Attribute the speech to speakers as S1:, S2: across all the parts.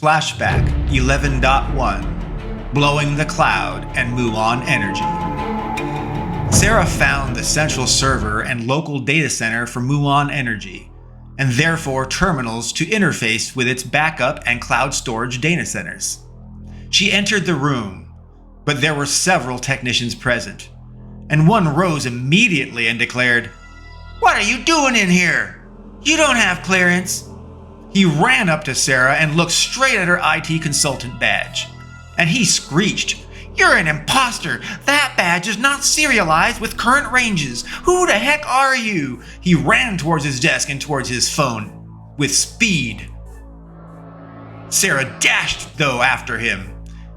S1: Flashback 11.1 Blowing the Cloud and Muon Energy. Sarah found the central server and local data center for Muon Energy, and therefore terminals to interface with its backup and cloud storage data centers. She entered the room, but there were several technicians present, and one rose immediately and declared, "What are you doing in here? You don't have clearance." He ran up to Sarah and looked straight at her IT consultant badge, and he screeched, "You're an imposter! That badge is not serialized with current ranges! Who the heck are you?" He ran towards his desk and towards his phone with speed. Sarah dashed, though, after him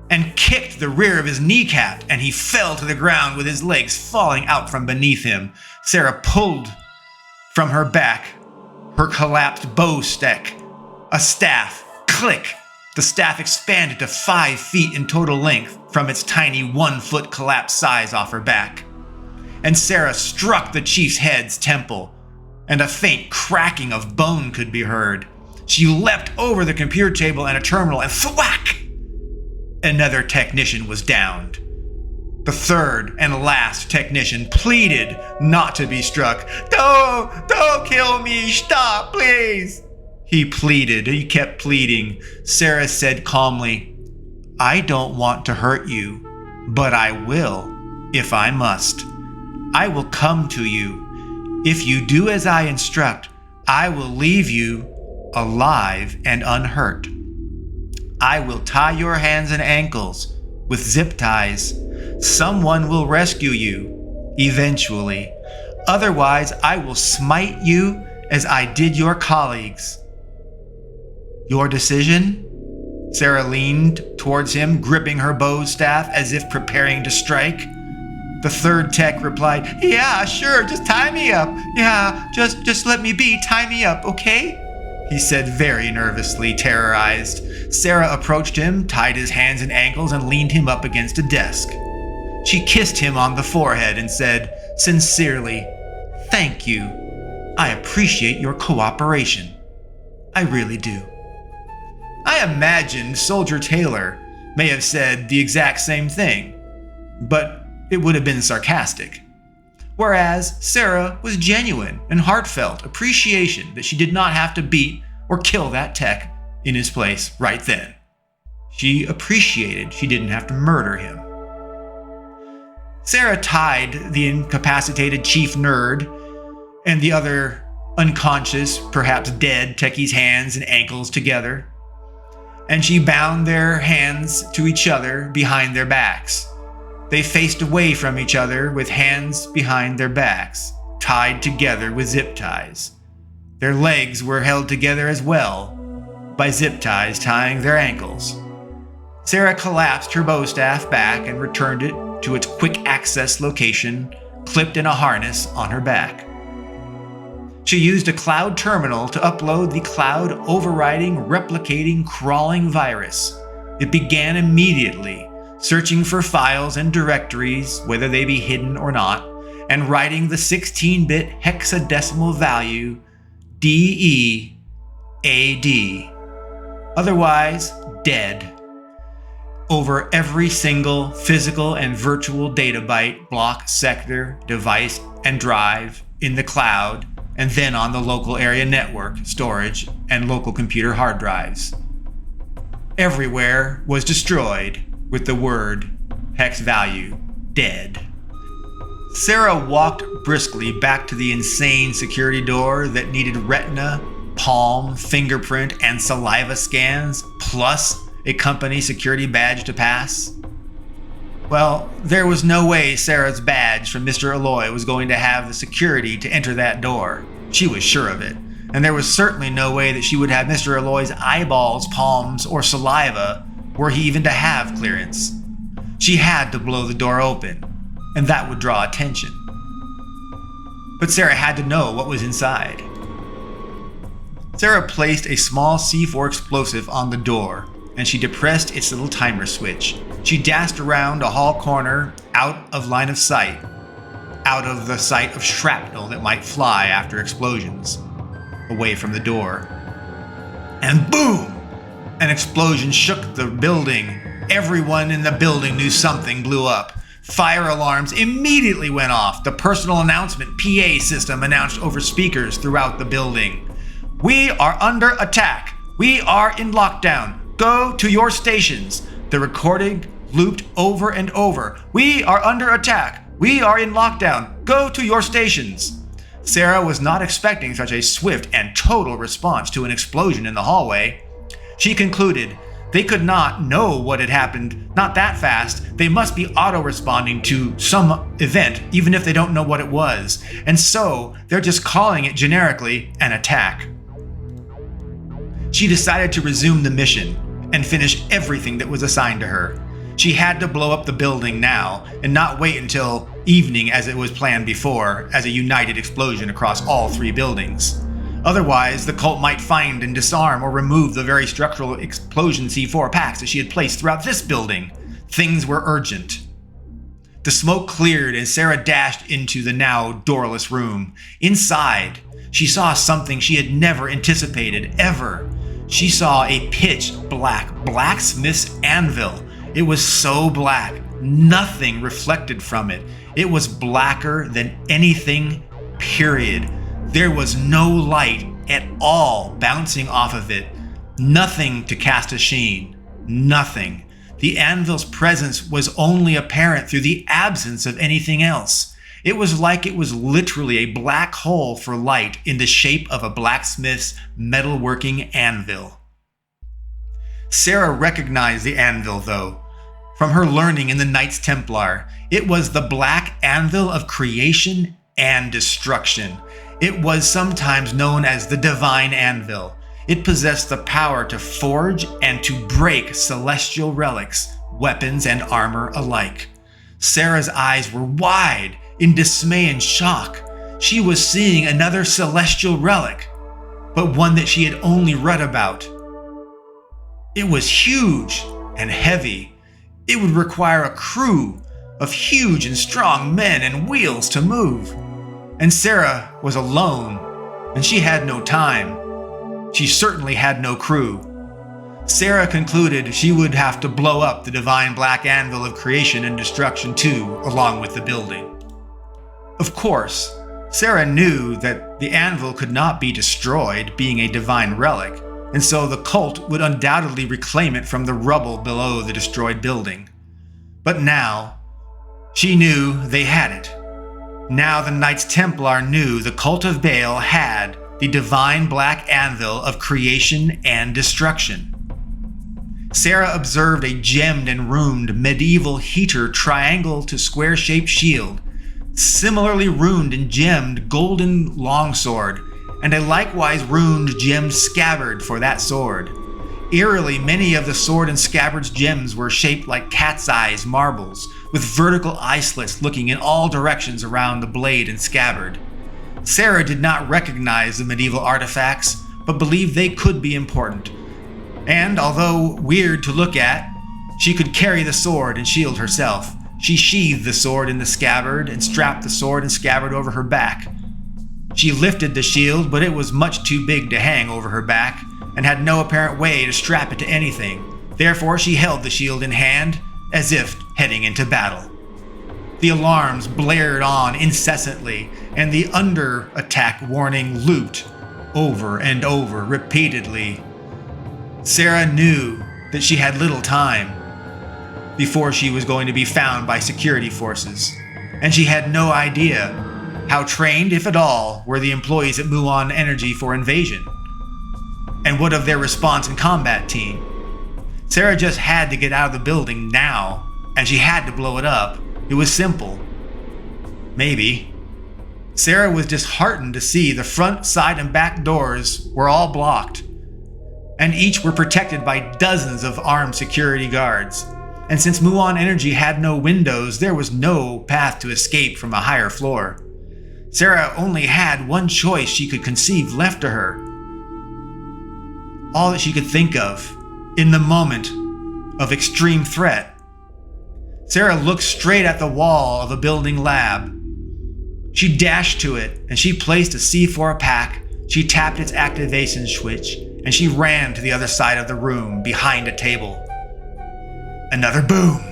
S1: and kicked the rear of his kneecap, and he fell to the ground with his legs falling out from beneath him. Sarah pulled from her back her collapsed bow stack. A staff. Click! The staff expanded to 5 feet in total length from its tiny 1-foot collapsed size off her back. And Sarah struck the chief's head's temple, and a faint cracking of bone could be heard. She leapt over the computer table and a terminal, and thwack! Another technician was downed. The third and last technician pleaded not to be struck. Don't kill me, stop, please." He pleaded, he kept pleading. Sarah said calmly, "I don't want to hurt you, but I will, if I must. I will come to you. If you do as I instruct, I will leave you alive and unhurt. I will tie your hands and ankles with zip ties. Someone will rescue you, eventually. Otherwise, I will smite you as I did your colleagues. Your decision?" Sarah leaned towards him, gripping her bow staff as if preparing to strike. The third tech replied, "Yeah, sure, just tie me up. Yeah, just let me be, tie me up, okay?" He said very nervously, terrorized. Sarah approached him, tied his hands and ankles, and leaned him up against a desk. She kissed him on the forehead and said, sincerely, "Thank you. I appreciate your cooperation. I really do." I imagined Soldier Taylor may have said the exact same thing, but it would have been sarcastic. Whereas Sarah was genuine and heartfelt appreciation that she did not have to beat or kill that tech in his place right then. She appreciated she didn't have to murder him. Sarah tied the incapacitated chief nerd and the other unconscious, perhaps dead techie's hands and ankles together, and she bound their hands to each other behind their backs. They faced away from each other with hands behind their backs, tied together with zip ties. Their legs were held together as well by zip ties tying their ankles. Sarah collapsed her bow staff back and returned it to its quick access location, clipped in a harness on her back. She used a cloud terminal to upload the cloud overriding, replicating, crawling virus. It began immediately, searching for files and directories, whether they be hidden or not, and writing the 16-bit hexadecimal value DEAD, otherwise dead, over every single physical and virtual data byte, block, sector, device, and drive in the cloud, and then on the local area network, storage, and local computer hard drives. Everywhere was destroyed with the word hex value dead. Sarah walked briskly back to the insane security door that needed retina, palm, fingerprint, and saliva scans, plus a company security badge to pass. Well, there was no way Sarah's badge from Mr. Alloy was going to have the security to enter that door. She was sure of it. And there was certainly no way that she would have Mr. Alloy's eyeballs, palms, or saliva were he even to have clearance. She had to blow the door open, and that would draw attention. But Sarah had to know what was inside. Sarah placed a small C4 explosive on the door, and she depressed its little timer switch. She dashed around a hall corner, out of line of sight, out of the sight of shrapnel that might fly after explosions, away from the door. And boom! An explosion shook the building. Everyone in the building knew something blew up. Fire alarms immediately went off. The personal announcement PA system announced over speakers throughout the building. "We are under attack. We are in lockdown. Go to your stations." The recording looped over and over. "We are under attack. We are in lockdown. Go to your stations." Sarah was not expecting such a swift and total response to an explosion in the hallway. She concluded they could not know what had happened, not that fast. They must be auto-responding to some event, even if they don't know what it was. And so, they're just calling it generically an attack. She decided to resume the mission and finish everything that was assigned to her. She had to blow up the building now and not wait until evening as it was planned before, as a united explosion across all 3 buildings. Otherwise, the cult might find and disarm or remove the very structural explosion C4 packs that she had placed throughout this building. Things were urgent. The smoke cleared and Sarah dashed into the now doorless room. Inside, she saw something she had never anticipated, ever. She saw a pitch black blacksmith's anvil. It was so black, nothing reflected from it. It was blacker than anything, period. There was no light at all bouncing off of it. Nothing to cast a sheen. Nothing. The anvil's presence was only apparent through the absence of anything else. It was like it was literally a black hole for light in the shape of a blacksmith's metalworking anvil. Sarah recognized the anvil, though, from her learning in the Knights Templar. It was the black anvil of creation and destruction. It was sometimes known as the Divine Anvil. It possessed the power to forge and to break celestial relics, weapons and armor alike. Sarah's eyes were wide in dismay and shock. She was seeing another celestial relic, but one that she had only read about. It was huge and heavy. It would require a crew of huge and strong men and wheels to move. And Sarah was alone, and she had no time. She certainly had no crew. Sarah concluded she would have to blow up the divine black anvil of creation and destruction too, along with the building. Of course, Sarah knew that the anvil could not be destroyed, being a divine relic, and so the cult would undoubtedly reclaim it from the rubble below the destroyed building. But now, she knew they had it. Now the Knights Templar knew the cult of Baal had the divine black anvil of creation and destruction. Sarah observed a gemmed and runed medieval heater triangle to square-shaped shield, similarly runed and gemmed golden longsword, and a likewise runed gemmed scabbard for that sword. Eerily, many of the sword and scabbard's gems were shaped like cat's eyes marbles, with vertical eye slits looking in all directions around the blade and scabbard. Sarah did not recognize the medieval artifacts, but believed they could be important. And although weird to look at, she could carry the sword and shield herself. She sheathed the sword in the scabbard and strapped the sword and scabbard over her back. She lifted the shield, but it was much too big to hang over her back, and had no apparent way to strap it to anything. Therefore, she held the shield in hand, as if heading into battle. The alarms blared on incessantly, and the under-attack warning looped over and over repeatedly. Sarah knew that she had little time before she was going to be found by security forces, and she had no idea how trained, if at all, were the employees at Muon Energy for invasion. And what of their response and combat team? Sarah just had to get out of the building now, and she had to blow it up. It was simple. Maybe. Sarah was disheartened to see the front, side, and back doors were all blocked, and each were protected by dozens of armed security guards. And since Muon Energy had no windows, there was no path to escape from a higher floor. Sarah only had one choice she could conceive left to her. All that she could think of in the moment of extreme threat. Sarah looked straight at the wall of a building lab. She dashed to it, and she placed a C4 pack. She tapped its activation switch, and she ran to the other side of the room behind a table. Another boom.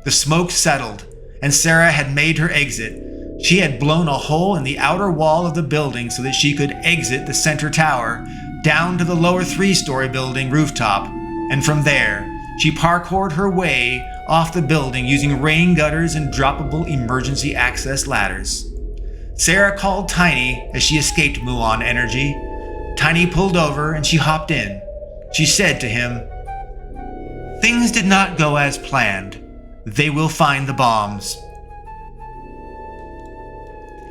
S1: The smoke settled, and Sarah had made her exit. She had blown a hole in the outer wall of the building so that she could exit the center tower down to the lower 3-story building rooftop, and from there, she parkoured her way off the building using rain gutters and droppable emergency access ladders. Sarah called Tiny as she escaped Muon Energy. Tiny pulled over and she hopped in. She said to him, "Things did not go as planned. They will find the bombs."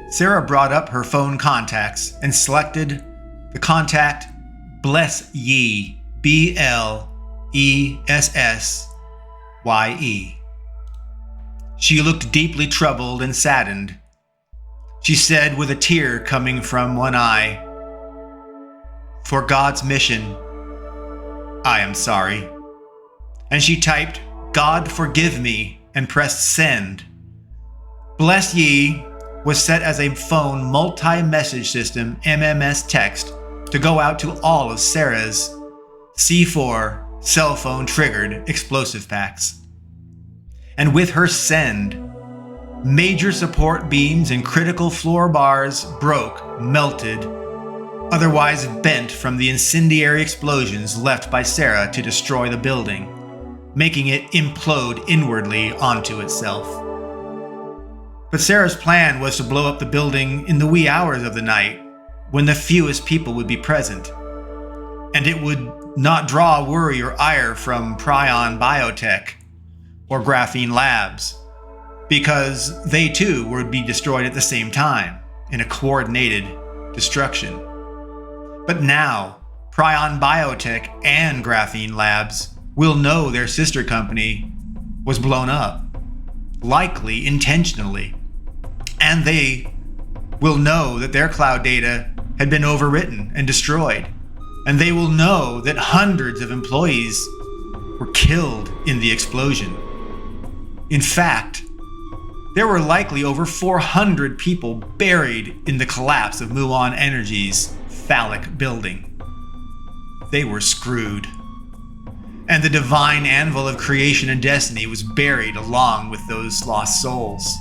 S1: Sarah brought up her phone contacts and selected the contact Bless Ye, BLESSYE. She looked deeply troubled and saddened. She said with a tear coming from one eye, "For God's mission, I am sorry." And she typed, "God forgive me," and pressed send. Bless Ye was set as a phone multi-message system MMS text to go out to all of Sarah's C4 cell phone triggered explosive packs. And with her send, major support beams and critical floor bars broke, melted, otherwise bent from the incendiary explosions left by Sarah to destroy the building, making it implode inwardly onto itself. But Sarah's plan was to blow up the building in the wee hours of the night, when the fewest people would be present, and it would not draw worry or ire from Prion Biotech or Graphene Labs, because they too would be destroyed at the same time in a coordinated destruction. But now, Prion Biotech and Graphene Labs will know their sister company was blown up, likely intentionally, and they will know that their cloud data had been overwritten and destroyed, and they will know that hundreds of employees were killed in the explosion. In fact, there were likely over 400 people buried in the collapse of Muon Energy's phallic building. They were screwed. And the divine anvil of creation and destiny was buried along with those lost souls.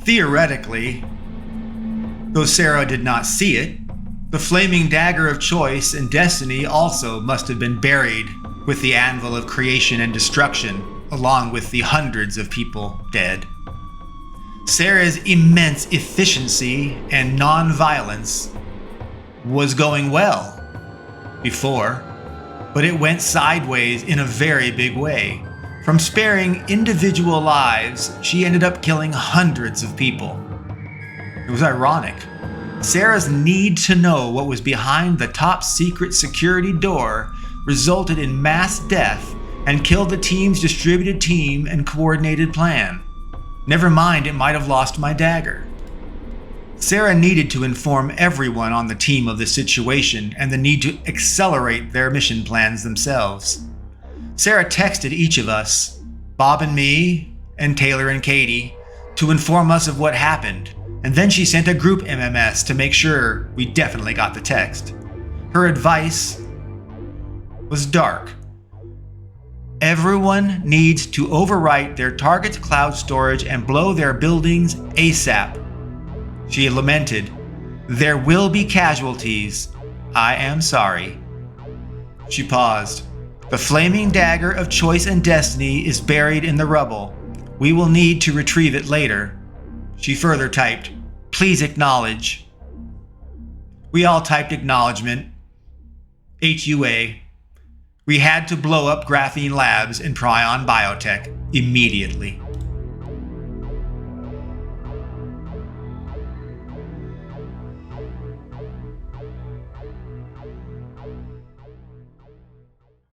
S1: Theoretically, though Sarah did not see it, the flaming dagger of choice and destiny also must have been buried with the anvil of creation and destruction, along with the hundreds of people dead. Sarah's immense efficiency and non-violence was going well before, but it went sideways in a very big way. From sparing individual lives, she ended up killing hundreds of people. It was ironic. Sarah's need to know what was behind the top secret security door resulted in mass death and killed the team's distributed team and coordinated plan. Never mind, it might have lost my dagger. Sarah needed to inform everyone on the team of the situation and the need to accelerate their mission plans themselves. Sarah texted each of us, Bob and me, and Taylor and Katie, to inform us of what happened, and then she sent a group MMS to make sure we definitely got the text. Her advice was dark. Everyone needs to overwrite their target's cloud storage and blow their buildings ASAP. She lamented, "There will be casualties. I am sorry." She paused. "The flaming dagger of choice and destiny is buried in the rubble. We will need to retrieve it later." She further typed, "Please acknowledge." We all typed acknowledgement. HUA. We had to blow up Graphene Labs and Prion Biotech immediately.